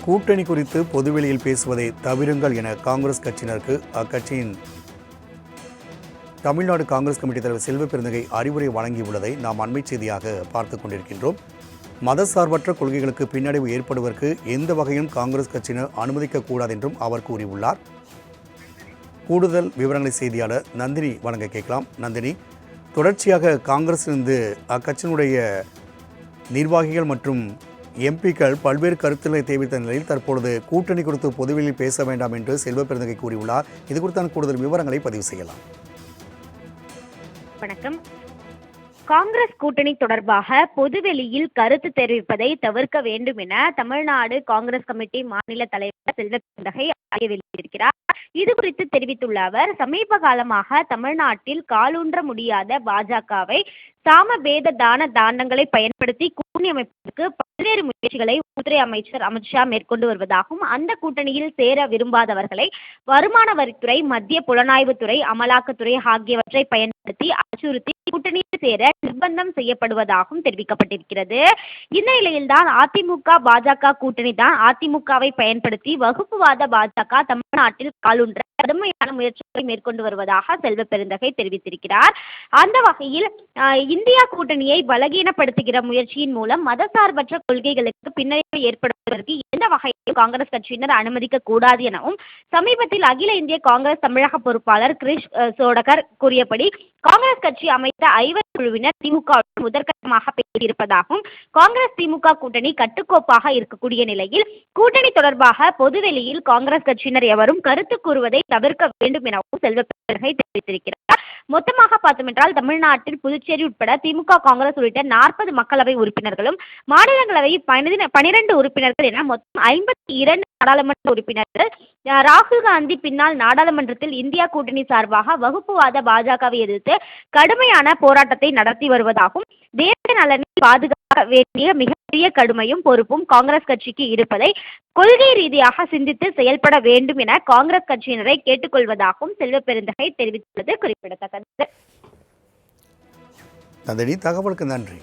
கூட்டணி குறித்து பொதுவெளியில் பேசுவதை தவிருங்கள் என காங்கிரஸ் கட்சியினருக்கு அக்கட்சியின் தமிழ்நாடு காங்கிரஸ் கமிட்டி தலைவர் செல்வ பெருந்தகை அறிவுரை வழங்கியுள்ளதை நாம் அண்மை செய்தியாக பார்த்துக் கொண்டிருக்கின்றோம். மதசார்பற்ற கொள்கைகளுக்கு பின்னடைவு ஏற்படுவதற்கு எந்த வகையும் காங்கிரஸ் கட்சியினர் அனுமதிக்கக்கூடாது என்றும் அவர் கூறியுள்ளார். கூடுதல் விவரங்களை செய்தியாளர் நந்தினி வழங்க கேட்கலாம். நந்தினி, தொடர்ச்சியாக காங்கிரசிலிருந்து அக்கட்சியினுடைய நிர்வாகிகள் மற்றும் எம்பிக்கள் பல்வேறு கருத்துக்களை தெரிவித்த நிலையில் தற்பொழுது கூட்டணி குறித்து பொதுவெளியில் பேச வேண்டாம் என்று செல்வ பெருந்தகை கூறியுள்ளார். இது குறித்தான கூடுதல் விவரங்களை பதிவு செய்யலாம். வணக்கம். காங்கிரஸ் கூட்டணி தொடர்பாக பொதுவெளியில் கருத்து தெரிவிப்பதை தவிர்க்க வேண்டும் என தமிழ்நாடு காங்கிரஸ் கமிட்டி மாநில தலைவர் செல்வ பெருந்தகை வெளியிட்டிருக்கிறார். இது குறித்து தெரிவித்துள்ள அவர், சமீப காலமாக தமிழ்நாட்டில் காலூன்ற முடியாத பாஜகவை சாமபேத தாண்டங்களை பயன்படுத்தி கூட்டணி அமைப்பதற்கு பல்வேறு முயற்சிகளை உள்துறை அமைச்சர் அமித்ஷா மேற்கொண்டு வருவதாகவும், அந்த கூட்டணியில் சேர விரும்பாதவர்களை வருமான வரித்துறை, மத்திய புலனாய்வுத்துறை, அமலாக்கத்துறை ஆகியவற்றை பயன்படுத்தி அச்சுறுத்தி கூட்டணியில் சேர நிர்பந்தம் செய்யப்படுவதாகவும் தெரிவிக்கப்பட்டிருக்கிறது. இந்த நிலையில்தான் அதிமுக பாஜக கூட்டணி தான் அதிமுகவை பயன்படுத்தி வகுப்புவாத பாஜக தமிழ்நாட்டில் காலூன்ற கடுமையான முயற்சிகளை மேற்கொண்டு வருவதாக செல்வ பெருந்தகை தெரிவித்திருக்கிறார். அந்த வகையில் இந்தியா கூட்டணியை பலகீனப்படுத்துகிற முயற்சியின் மூலம் மதசார்பற்ற கொள்கைகளுக்கு பின்னடைவு ஏற்படுவதற்கு எந்த வகையிலும் காங்கிரஸ் கட்சியினர் அனுமதிக்க கூடாது எனவும் சமீபத்தில் அகில இந்திய காங்கிரஸ் தமிழக பொறுப்பாளர் கிரிஷ் சோடகர் கூறியபடி காங்கிரஸ் கட்சி அமைத்த 5 குழுவினர் திமுக முதற்கட்டமாக பேசியிருப்பதாகவும், காங்கிரஸ் திமுக கூட்டணி கட்டுக்கோப்பாக இருக்கக்கூடிய நிலையில் கூட்டணி தொடர்பாக பொதுவெளியில் காங்கிரஸ் கட்சியினர் எவரும் கருத்து கூறுவதை தவிர்க்க வேண்டும் எனவும் செல்வ பெருந்தகை தெரிவித்திருக்கிறார். மொத்தமாக பார்த்தோம் என்றால் தமிழ்நாட்டில் புதுச்சேரி உட்பட திமுக, காங்கிரஸ் உள்ளிட்ட 40 மக்களவை உறுப்பினர்களும், மாநிலங்களவை 12 உறுப்பினர்கள் என மொத்தம் 52 நாடாளுமன்ற உறுப்பினர்கள் ராகுல் காந்தி பின்னால் நாடாளுமன்றத்தில் இந்தியா கூட்டணி சார்பாக வகுப்புவாத பாஜகவை எதிர்த்து கடுமையான போராட்டத்தை நடத்தி வருவதாகவும், தேச நலனை பாதுகாக்க வேண்டிய மிகப்பெரிய கடுமையும் பொறுப்பும் காங்கிரஸ் கட்சிக்கு இருப்பதை கொள்கை ரீதியாக சிந்தித்து செயல்பட வேண்டும் என காங்கிரஸ் கட்சியினரை கேட்டுக்கொள்வதாகவும் செல்வ பெருந்தகை தெரிவித்துள்ளது குறிப்பிடத்தக்கது. தகவலுக்கு நன்றி.